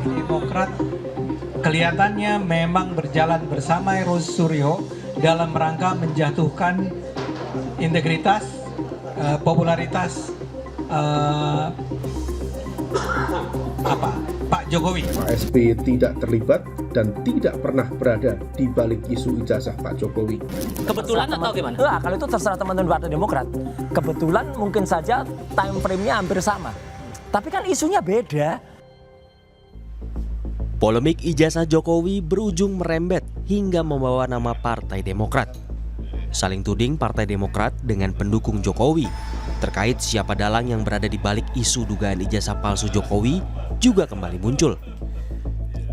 Demokrat kelihatannya memang berjalan bersama Roy Suryo dalam rangka menjatuhkan integritas, popularitas Pak Jokowi. Pak SBY tidak terlibat dan tidak pernah berada di balik isu ijazah Pak Jokowi. Kebetulan atau gimana? Nah, kalau itu terserah teman-teman Partai Demokrat. Kebetulan mungkin saja time frame-nya hampir sama. Tapi kan isunya beda. Polemik ijazah Jokowi berujung merembet hingga membawa nama Partai Demokrat. Saling tuding Partai Demokrat dengan pendukung Jokowi terkait siapa dalang yang berada di balik isu dugaan ijazah palsu Jokowi juga kembali muncul.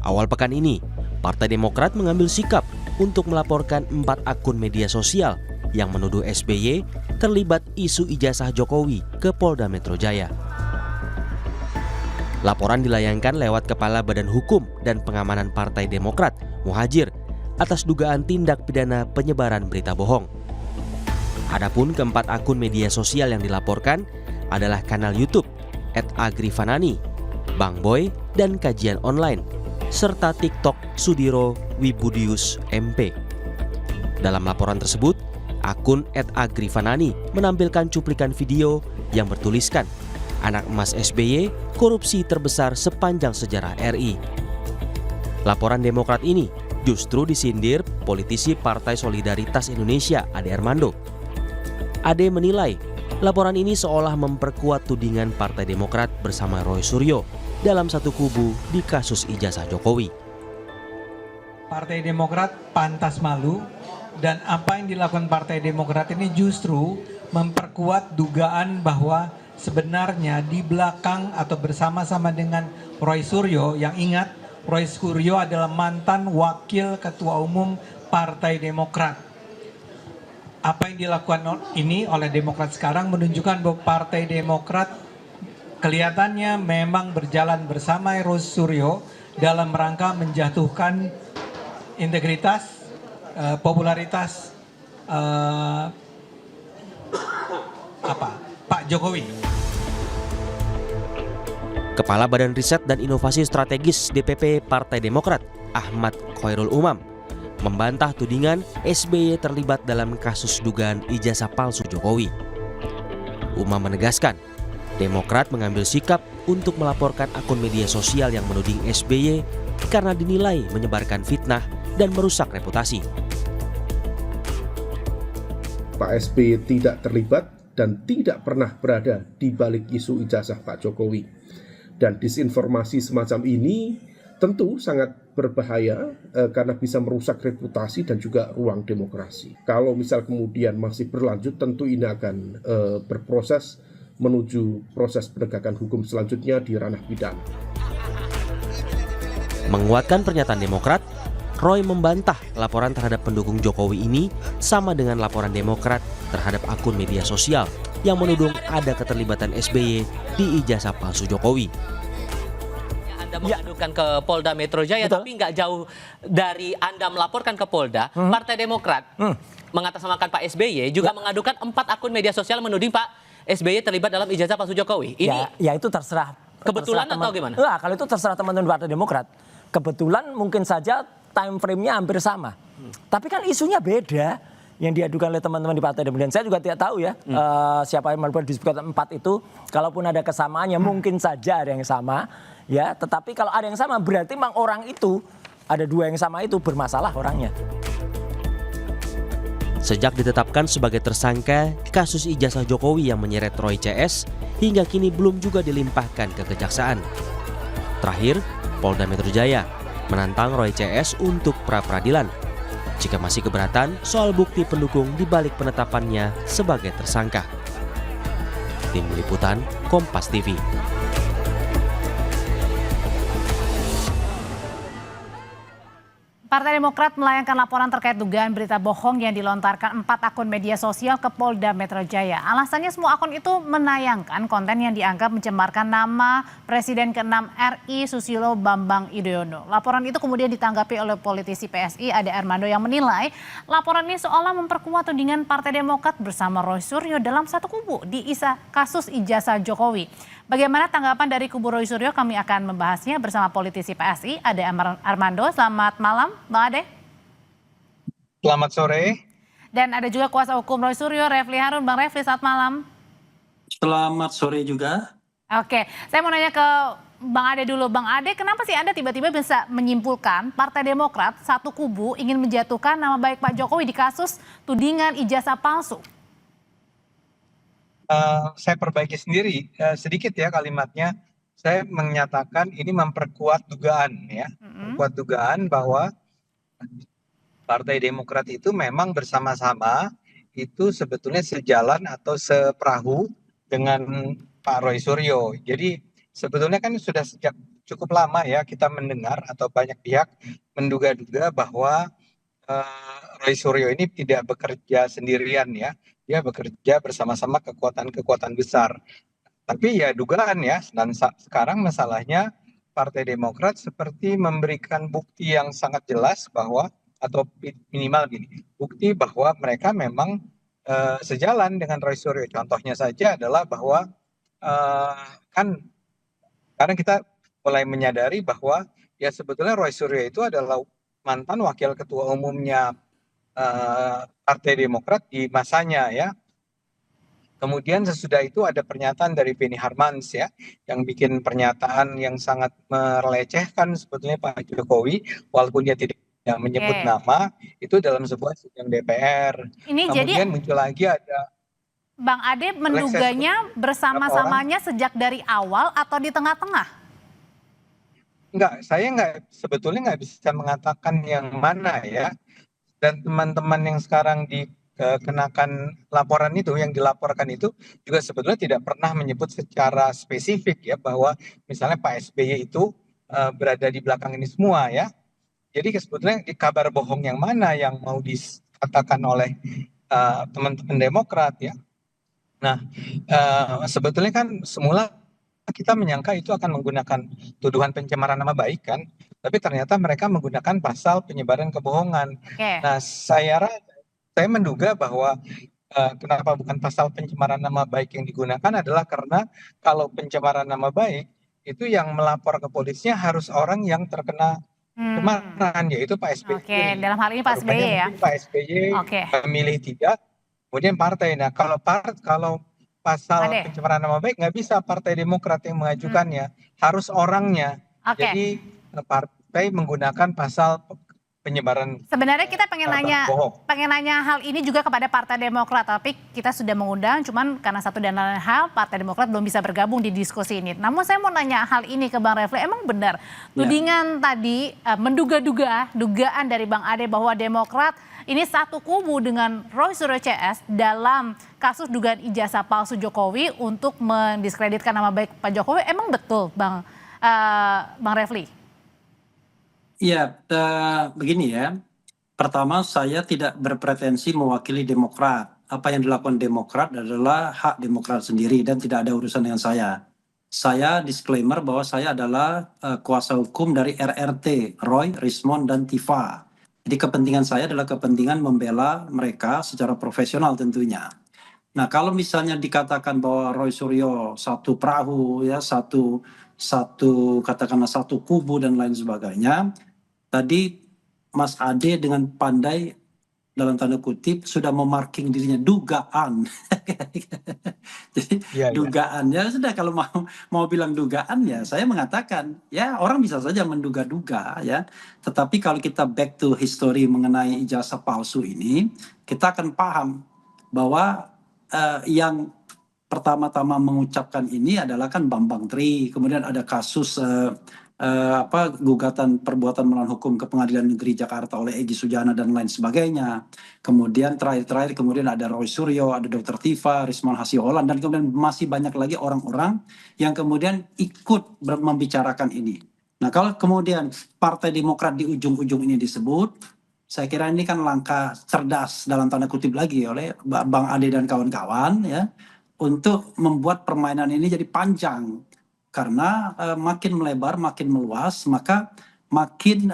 Awal pekan ini, Partai Demokrat mengambil sikap untuk melaporkan 4 akun media sosial yang menuduh SBY terlibat isu ijazah Jokowi ke Polda Metro Jaya. Laporan dilayangkan lewat Kepala Badan Hukum dan Pengamanan Partai Demokrat, Muhajir, atas dugaan tindak pidana penyebaran berita bohong. Adapun keempat akun media sosial yang dilaporkan adalah kanal YouTube @agrifanani, Bang Boy, dan Kajian Online, serta TikTok Sudiro Wibudius MP. Dalam laporan tersebut, akun @agrifanani menampilkan cuplikan video yang bertuliskan anak emas SBY korupsi terbesar sepanjang sejarah RI. Laporan Demokrat ini justru disindir politisi Partai Solidaritas Indonesia Ade Armando. Ade menilai laporan ini seolah memperkuat tudingan Partai Demokrat bersama Roy Suryo dalam satu kubu di kasus ijazah Jokowi. Partai Demokrat pantas malu dan apa yang dilakukan Partai Demokrat ini justru memperkuat dugaan bahwa sebenarnya di belakang atau bersama-sama dengan Roy Suryo, yang ingat Roy Suryo adalah mantan wakil ketua umum Partai Demokrat. Apa yang dilakukan ini oleh Demokrat sekarang menunjukkan bahwa Partai Demokrat kelihatannya memang berjalan bersama Roy Suryo dalam rangka menjatuhkan integritas, popularitas Pak Jokowi. Kepala Badan Riset dan Inovasi Strategis DPP Partai Demokrat, Ahmad Khairul Umam, membantah tudingan SBY terlibat dalam kasus dugaan ijazah palsu Jokowi. Umam menegaskan, Demokrat mengambil sikap untuk melaporkan akun media sosial yang menuding SBY karena dinilai menyebarkan fitnah dan merusak reputasi. Pak SBY tidak terlibat dan tidak pernah berada di balik isu ijazah Pak Jokowi. Dan disinformasi semacam ini tentu sangat berbahaya karena bisa merusak reputasi dan juga ruang demokrasi. Kalau misal kemudian masih berlanjut, tentu ini akan berproses menuju proses penegakan hukum selanjutnya di ranah pidana. Menguatkan pernyataan Demokrat, Roy membantah laporan terhadap pendukung Jokowi ini sama dengan laporan Demokrat terhadap akun media sosial yang menuding ada keterlibatan SBY di ijazah palsu Jokowi. Anda mengadukan ke Polda Metro Jaya, Betul. tapi nggak jauh dari Anda melaporkan ke Polda, Partai Demokrat mengatasnamakan Pak SBY juga mengadukan 4 akun media sosial menuding Pak SBY terlibat dalam ijazah palsu Jokowi. Ini Ya itu terserah. kebetulan atau gimana? Nah, kalau itu terserah teman-teman Partai Demokrat. Kebetulan mungkin saja time frame-nya hampir sama. Tapi kan isunya beda yang diadukan oleh teman-teman di Partai Demokrat. Saya juga tidak tahu ya siapa yang melakukan disebutkan 4 itu. Kalaupun ada kesamaannya mungkin saja ada yang sama. Ya, tetapi kalau ada yang sama berarti memang orang itu, ada 2 yang sama itu bermasalah orangnya. Sejak ditetapkan sebagai tersangka kasus ijazah Jokowi yang menyeret Roy CS, hingga kini belum juga dilimpahkan ke kejaksaan. Terakhir, Polda Metro Jaya menantang Roy CS untuk pra-peradilan jika masih keberatan soal bukti pendukung di balik penetapannya sebagai tersangka. Tim Liputan Kompas TV. Partai Demokrat melayangkan laporan terkait dugaan berita bohong yang dilontarkan 4 akun media sosial ke Polda Metro Jaya. Alasannya semua akun itu menayangkan konten yang dianggap mencemarkan nama Presiden ke-6 RI Susilo Bambang Yudhoyono. Laporan itu kemudian ditanggapi oleh politisi PSI Ade Armando yang menilai laporan ini seolah memperkuat tudingan Partai Demokrat bersama Roy Suryo dalam satu kubu di kasus ijazah Jokowi. Bagaimana tanggapan dari kubu Roy Suryo? Kami akan membahasnya bersama politisi PSI, Ade Armando. Selamat malam, Bang Ade. Selamat sore. Dan ada juga kuasa hukum Roy Suryo, Refli Harun. Bang Refli, selamat malam. Selamat sore juga. Oke, saya mau nanya ke Bang Ade dulu. Bang Ade, kenapa sih Anda tiba-tiba bisa menyimpulkan Partai Demokrat satu kubu ingin menjatuhkan nama baik Pak Jokowi di kasus tudingan ijazah palsu? Saya perbaiki sendiri sedikit ya kalimatnya. Saya menyatakan ini memperkuat dugaan ya, memperkuat dugaan bahwa Partai Demokrat itu memang bersama-sama itu sebetulnya sejalan atau seperahu dengan Pak Roy Suryo. Jadi sebetulnya kan sudah sejak cukup lama ya kita mendengar atau banyak pihak menduga-duga bahwa Roy Suryo ini tidak bekerja sendirian ya. Dia bekerja bersama-sama kekuatan-kekuatan besar. Tapi ya dugaan ya, dan sekarang masalahnya Partai Demokrat seperti memberikan bukti yang sangat jelas bahwa, atau minimal gini, bukti bahwa mereka memang sejalan dengan Roy Suryo. Contohnya saja adalah bahwa kan sekarang kita mulai menyadari bahwa ya sebetulnya Roy Suryo itu adalah mantan wakil ketua umumnya Partai Demokrat di masanya ya. Kemudian sesudah itu ada pernyataan dari Benny Harmans ya, yang bikin pernyataan yang sangat melecehkan sebetulnya Pak Jokowi, walaupun dia tidak menyebut nama, itu dalam sebuah sidang DPR. Ini Kemudian jadi muncul lagi ada Bang Ade menduganya bersama-samanya sejak dari awal atau di tengah-tengah? Sebetulnya nggak bisa mengatakan yang mana ya. Dan teman-teman yang sekarang dikenakan laporan itu, yang dilaporkan itu juga sebetulnya tidak pernah menyebut secara spesifik ya bahwa misalnya Pak SBY itu berada di belakang ini semua ya. Jadi sebetulnya di kabar bohong yang mana yang mau dikatakan oleh teman-teman Demokrat ya. Nah, sebetulnya kan semula kita menyangka itu akan menggunakan tuduhan pencemaran nama baik kan, tapi ternyata mereka menggunakan pasal penyebaran kebohongan. Nah, saya menduga bahwa kenapa bukan pasal pencemaran nama baik yang digunakan adalah karena kalau pencemaran nama baik itu yang melapor ke polisinya harus orang yang terkena pencemaran, yaitu Pak SBY. Oke, dalam hal ini Pak SBY ya. Pak SBY memilih tidak, kemudian partai. Nah, kalau pasal pencemaran nama baik nggak bisa Partai Demokrat yang mengajukannya, harus orangnya. Jadi partai menggunakan pasal penyebaran. Sebenarnya kita pengen nanya hal ini juga kepada Partai Demokrat, tapi kita sudah mengundang, cuman karena satu dan lain hal Partai Demokrat belum bisa bergabung di diskusi ini. Namun saya mau nanya hal ini ke Bang Refli, emang benar tudingan tadi dugaan dari Bang Ade bahwa Demokrat ini satu kubu dengan Roy Suryo CS dalam kasus dugaan ijazah palsu Jokowi untuk mendiskreditkan nama baik Pak Jokowi, emang betul Bang Refli? Iya, begini ya. Pertama, saya tidak berpretensi mewakili Demokrat. Apa yang dilakukan Demokrat adalah hak Demokrat sendiri dan tidak ada urusan dengan saya. Saya disclaimer bahwa saya adalah kuasa hukum dari RRT, Roy, Rismond, dan Tifa. Jadi kepentingan saya adalah kepentingan membela mereka secara profesional tentunya. Nah, kalau misalnya dikatakan bahwa Roy Suryo satu perahu ya, katakanlah satu kubu dan lain sebagainya, tadi Mas Ade dengan pandai dalam tanda kutip sudah memarking dirinya dugaan. Jadi dugaannya sudah, kalau mau bilang dugaan ya saya mengatakan ya orang bisa saja menduga-duga ya. Tetapi kalau kita back to history mengenai ijazah palsu ini, kita akan paham bahwa yang pertama-tama mengucapkan ini adalah kan Bambang Tri, kemudian ada kasus gugatan perbuatan melawan hukum ke Pengadilan Negeri Jakarta oleh Egy Sujana dan lain sebagainya. Kemudian terakhir kemudian ada Roy Suryo, ada Dr. Tifa, Rismond Hasiholahan, dan kemudian masih banyak lagi orang-orang yang kemudian ikut membicarakan ini. Nah, kalau kemudian Partai Demokrat di ujung-ujung ini disebut, saya kira ini kan langkah cerdas dalam tanda kutip lagi oleh Bang Ade dan kawan-kawan ya, untuk membuat permainan ini jadi panjang. Karena makin melebar, makin meluas, maka makin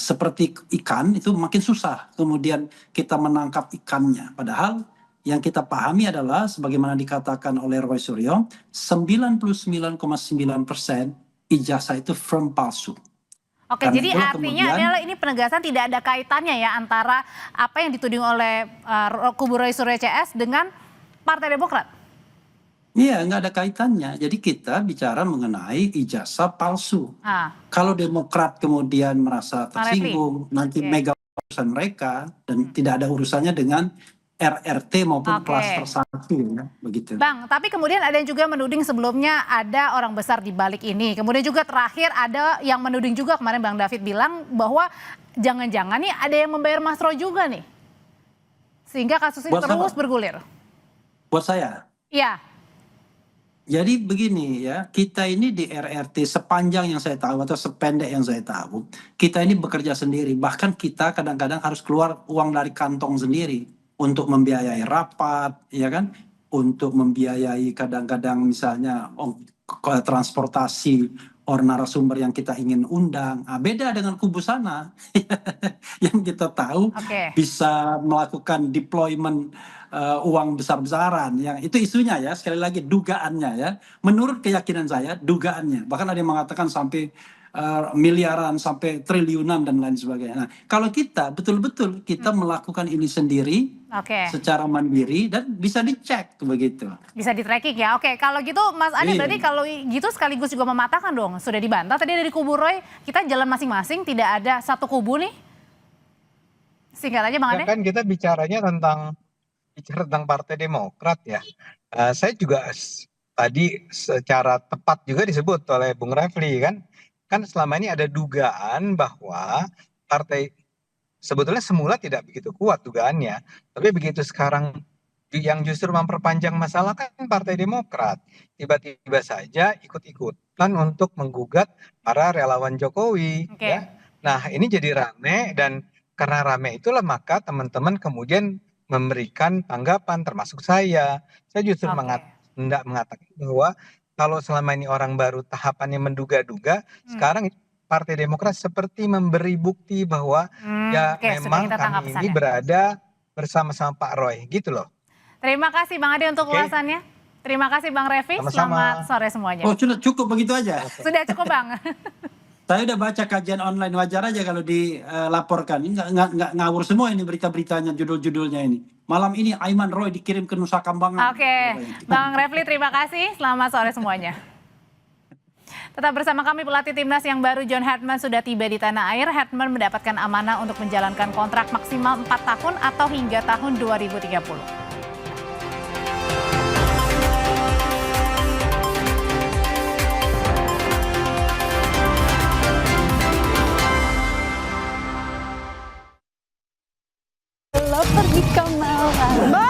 seperti ikan itu makin susah kemudian kita menangkap ikannya. Padahal yang kita pahami adalah sebagaimana dikatakan oleh Roy Suryo, 99,9% ijazah itu firm palsu. Oke, Karena jadi itulah artinya kemudian- adalah ini penegasan tidak ada kaitannya ya antara apa yang dituding oleh kubu Roy Suryo CS dengan Partai Demokrat. Iya, nggak ada kaitannya. Jadi kita bicara mengenai ijazah palsu. Ah, Kalau Demokrat kemudian merasa Bang Refli. tersinggung, nanti Oke. mega urusan mereka dan tidak ada urusannya dengan RRT maupun Oke. klaster 1 ya, begitu. Bang, tapi kemudian ada yang juga menuding sebelumnya ada orang besar di balik ini. Kemudian juga terakhir ada yang menuding juga kemarin Bang David bilang bahwa jangan-jangan nih ada yang membayar Mas Roy juga nih. Sehingga kasus ini Buat terus siapa? bergulir. Buat saya, Iya. jadi begini ya, kita ini di RRT sepanjang yang saya tahu atau sependek yang saya tahu, kita ini bekerja sendiri. Bahkan kita kadang-kadang harus keluar uang dari kantong sendiri untuk membiayai rapat, ya kan? Untuk membiayai kadang-kadang misalnya transportasi orang narasumber yang kita ingin undang. Nah, beda dengan kubu sana yang kita tahu Oke. bisa melakukan deployment uang besar-besaran. Yang itu isunya ya, sekali lagi dugaannya ya. Menurut keyakinan saya, dugaannya. Bahkan ada yang mengatakan sampai miliaran, sampai triliunan dan lain sebagainya. Nah, kalau kita betul-betul kita melakukan ini sendiri Oke. secara mandiri dan bisa dicek begitu. Bisa di tracking ya. Oke, kalau gitu Mas Ade Iya. berarti kalau gitu sekaligus juga mematahkan dong. Sudah dibantah tadi dari kubu Roy, kita jalan masing-masing, tidak ada satu kubu nih. Singkat aja Bang Ade. Ya kan kita bicara tentang Partai Demokrat ya. Saya juga tadi secara tepat juga disebut oleh Bung Refli kan selama ini ada dugaan bahwa partai sebetulnya semula tidak begitu kuat dugaannya, tapi begitu sekarang yang justru memperpanjang masalah kan Partai Demokrat tiba-tiba saja ikut-ikutan untuk menggugat para relawan Jokowi Oke. ya. Nah, ini jadi rame dan karena rame itulah maka teman-teman kemudian memberikan tanggapan termasuk saya. Saya justru Oke. hendak mengatakan bahwa kalau selama ini orang baru tahapannya menduga-duga, sekarang Partai Demokrat seperti memberi bukti bahwa ya Oke, sudah memang kita tangkap kami ini pesannya. berada bersama-sama Pak Roy gitu loh. Terima kasih Bang Ade untuk Oke. ulasannya. Terima kasih Bang Refli. Sama-sama. Selamat sore semuanya. Oh, sudah cukup begitu aja. Sudah cukup Bang. Saya udah baca kajian online, wajar aja kalau dilaporkan. Ini nggak ngawur semua ini berita-beritanya, judul-judulnya ini. Malam ini Aiman Roy dikirim ke Nusa Kambangan. Oke, Bang Refli terima kasih. Selamat sore semuanya. Tetap bersama kami, pelatih timnas yang baru John Hartman sudah tiba di tanah air. Hartman mendapatkan amanah untuk menjalankan kontrak maksimal 4 tahun atau hingga tahun 2030. Lo pergi kemana?